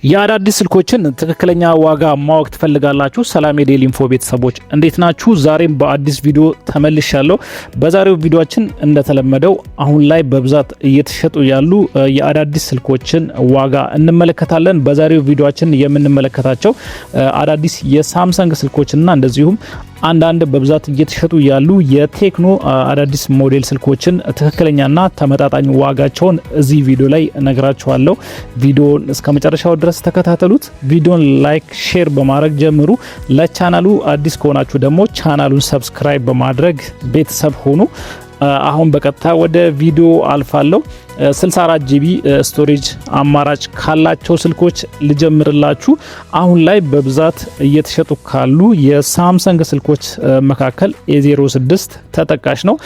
የአዳዲስ ስልኮችን ትክክለኛ ዋጋ ማወቅ ትፈልጋላችሁ? ሰላም የዴሊ ኢንፎ ቤተሰቦች እንዴት ናችሁ? ዛሬም በአዲስ ቪዲዮ ተመልሻለሁ። በዛሬው ቪዲዮአችን እንደተለመደው አሁን ላይ በብዛት እየተሸጡ ያሉ የአዳዲስ ስልኮችን ዋጋ እንመለከታለን። በዛሬው ቪዲዮአችን የምንመለከታቸው አዳዲስ የሳምሰንግ ስልኮችና እንደዚሁም አንዳንድ በብዛት እየተሸጡ ያሉ የቴክኖ አዳዲስ ሞዴል ስልኮችን ትክክለኛና ተመጣጣኝ ዋጋቸውን እዚህ ቪዲዮ ላይ እነግራችኋለሁ። ቪዲዮን እስከመጨረሻው ድረስ ተከታተሉት። ቪዲዮን ላይክ፣ ሼር በማድረግ ጀምሩ። ለቻናሉ አዲስ ከሆናችሁ ደግሞ ቻናሉን ሰብስክራይብ በማድረግ ቤተሰብ ሆኑ። አሁን በቀጥታ ወደ ቪዲዮ አልፋለሁ። 64 ጂቢ ስቶሬጅ አማራጭ ካላቸው ስልኮች ልጀምርላችሁ። አሁን ላይ በብዛት እየተሸጡ ካሉ የሳምሰንግ ስልኮች መካከል A06 ተጠቃሽ ነው።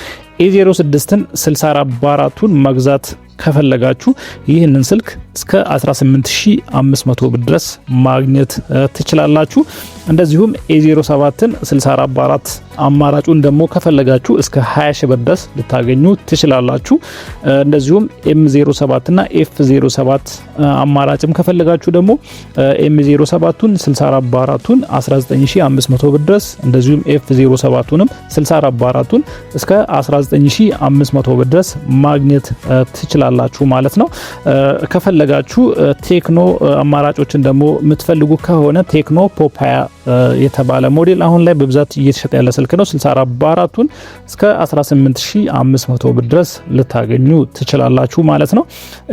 A06ን 64 ባራቱን መግዛት ከፈለጋችሁ ይህንን ስልክ እስከ 18500 ብር ድረስ ማግኘት ትችላላችሁ። እንደዚሁም A07ን 64 ባራት አማራጩን ደግሞ ከፈለጋችሁ እስከ 20 ሺህ ብር ድረስ ልታገኙ ትችላላችሁ። እንደዚሁም M07 እና F07 አማራጭም ከፈለጋችሁ ደግሞ M07ቱን 64 ባራቱን 19500 ብር ድረስ እንደዚሁም F07ቱንም 64 ባራቱን እስከ 19500 ብር ድረስ ማግኘት ትችላላችሁ ማለት ነው። ከፈለጋችሁ ቴክኖ አማራጮችን ደግሞ የምትፈልጉ ከሆነ ቴክኖ ፖፕ 20 የተባለ ሞዴል አሁን ላይ በብዛት እየተሸጠ ያለ ስልክ ነው። 64 ባራቱን እስከ 18500 ብር ድረስ ልታገኙ ትችላላችሁ ማለት ነው።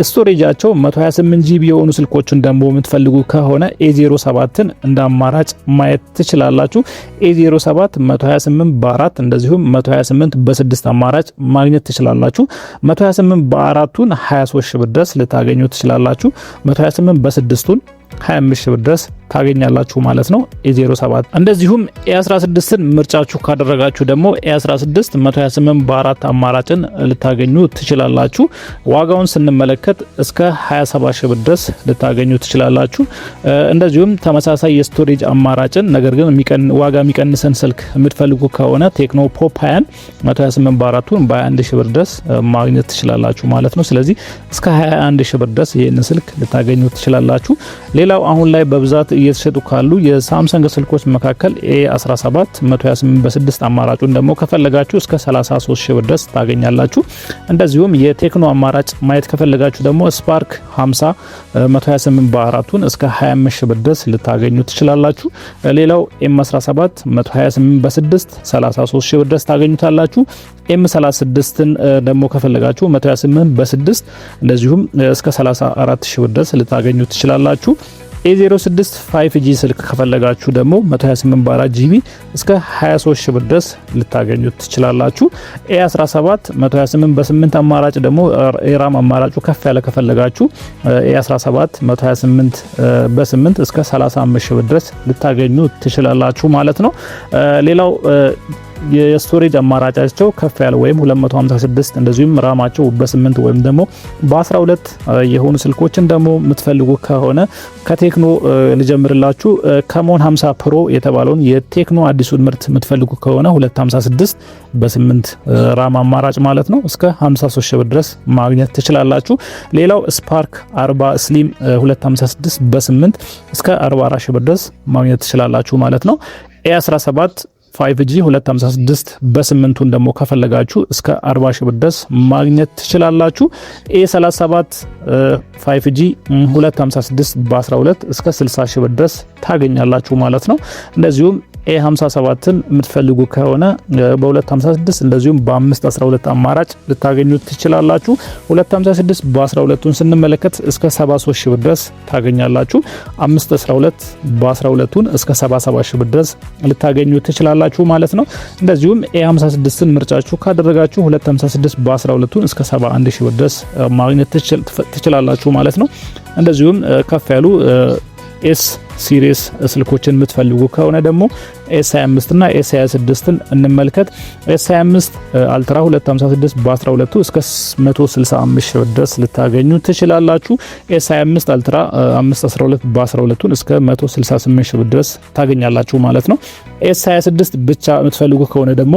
ስቶሬጃቸው 128 ጂቢ የሆኑ ስልኮችን ደግሞ የምትፈልጉ ከሆነ A07ን እንደ አማራጭ ማየት ትችላላችሁ። A07 128 ባራት እንደዚሁም 128 በ6 አማራጭ ማግኘት ትችላላችሁ። 128 ባራቱን 23 ሺህ ብር ድረስ ልታገኙ ትችላላችሁ። 128 በ6ቱን 25 ሺህ ብር ድረስ ታገኛላችሁ ማለት ነው። A07 እንደዚሁም A16ን ምርጫችሁ ካደረጋችሁ ደግሞ A16 128 ባራት አማራጭን ልታገኙ ትችላላችሁ። ዋጋውን ስንመለከት እስከ 27 ሺህ ብር ድረስ ልታገኙ ትችላላችሁ። እንደዚሁም ተመሳሳይ የስቶሬጅ አማራጭን ነገር ግን ዋጋ የሚቀንሰን ስልክ የምትፈልጉ ከሆነ ቴክኖ ፖፕ 20 128 ባራቱን በ21 ሺህ ብር ድረስ ማግኘት ትችላላችሁ ማለት ነው። ስለዚህ እስከ 21 ሺህ ብር ድረስ ይህንን ስልክ ልታገኙ ትችላላችሁ። ሌላው አሁን ላይ በብዛት እየተሸጡ ካሉ የሳምሰንግ ስልኮች መካከል A17 128 በ6 አማራጩን ደግሞ ከፈለጋችሁ እስከ 33 ሺህ ብር ድረስ ታገኛላችሁ። እንደዚሁም የቴክኖ አማራጭ ማየት ከፈለጋችሁ ደግሞ ስፓርክ 50 128 ባራቱን እስከ 25 ሺህ ብር ድረስ ልታገኙ ትችላላችሁ። ሌላው M17 128 በ6 33 ሺህ ብር ድረስ ታገኙታላችሁ። M36ን ደግሞ ከፈለጋችሁ 128 በ6 እንደዚሁም እስከ 34 ሺህ ብር ድረስ ልታገኙ ትችላላችሁ። A06 5G ስልክ ከፈለጋችሁ ደግሞ 128 ባራት ጂቢ እስከ 23 ሺህ ብር ድረስ ልታገኙ ትችላላችሁ። A17 128 በ8 አማራጭ ደግሞ የራም አማራጩ ከፍ ያለ ከፈለጋችሁ A17 128 በ8 እስከ 35 ሺህ ብር ድረስ ልታገኙ ትችላላችሁ ማለት ነው። ሌላው የስቶሬጅ አማራጫቸው ከፍ ያለ ወይም 256 እንደዚሁም ራማቸው በ8 ወይም ደግሞ በ12 የሆኑ ስልኮችን ደግሞ የምትፈልጉ ከሆነ ከቴክኖ ልጀምርላችሁ። ከሞን 50 ፕሮ የተባለውን የቴክኖ አዲሱን ምርት የምትፈልጉ ከሆነ 256 በ8 ራም አማራጭ ማለት ነው እስከ 53 ሺህ ብር ድረስ ማግኘት ትችላላችሁ። ሌላው ስፓርክ 40 ስሊም 256 በ8 እስከ 44 ሺህ ብር ድረስ ማግኘት ትችላላችሁ ማለት ነው። A17 5G 256 በ8ቱን ደግሞ ከፈለጋችሁ እስከ 40 ሺህ ብር ድረስ ማግኘት ትችላላችሁ። A37 5G 256 በ12 እስከ 60 ሺህ ብር ድረስ ታገኛላችሁ ማለት ነው። እንደዚሁም A57ን የምትፈልጉ ከሆነ በ256 እንደዚሁም በ512 አማራጭ ልታገኙ ትችላላችሁ። 256 በ12ቱን ስንመለከት እስከ 73 ሺህ ብር ድረስ ታገኛላችሁ። 512 በ12ቱን እስከ 77 ሺህ ብር ድረስ ልታገኙ ትችላላችሁ ማለት ነው። እንደዚሁም A56ን ምርጫችሁ ካደረጋችሁ 256 በ12ቱን እስከ 71 ሺህ ብር ድረስ ማግኘት ትችላላችሁ ማለት ነው። እንደዚሁም ከፍ ያሉ ኤስ ሲሪስ ስልኮችን የምትፈልጉ ከሆነ ደግሞ ኤስ25 እና ኤስ26ን እንመልከት። ኤስ25 አልትራ 256 በ12 እስከ 165 ሺህ ድረስ ልታገኙ ትችላላችሁ። ኤስ25 አልትራ 512 በ12 እስከ 168 ሺህ ድረስ ታገኛላችሁ ማለት ነው። ኤስ26 ብቻ የምትፈልጉ ከሆነ ደግሞ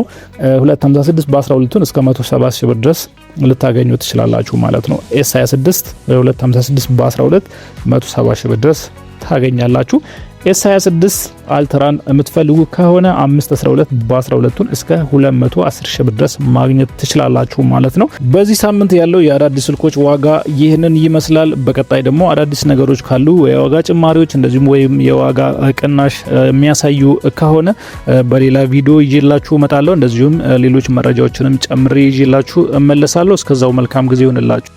256 በ12 እስከ 170 ሺህ ድረስ ልታገኙ ትችላላችሁ ማለት ነው። ኤስ26 256 በ12 170 ሺህ ድረስ ታገኛላችሁ። ኤስ26 አልትራን የምትፈልጉ ከሆነ 512 በ12 እስከ 210 ሺህ ድረስ ማግኘት ትችላላችሁ ማለት ነው። በዚህ ሳምንት ያለው የአዳዲስ ስልኮች ዋጋ ይህንን ይመስላል። በቀጣይ ደግሞ አዳዲስ ነገሮች ካሉ የዋጋ ጭማሪዎች እንደዚሁም ወይም የዋጋ ቅናሽ የሚያሳዩ ከሆነ በሌላ ቪዲዮ ይዤላችሁ እመጣለሁ። እንደዚሁም ሌሎች መረጃዎችንም ጨምሬ ይዤላችሁ እመለሳለሁ። እስከዛው መልካም ጊዜ ይሁንላችሁ።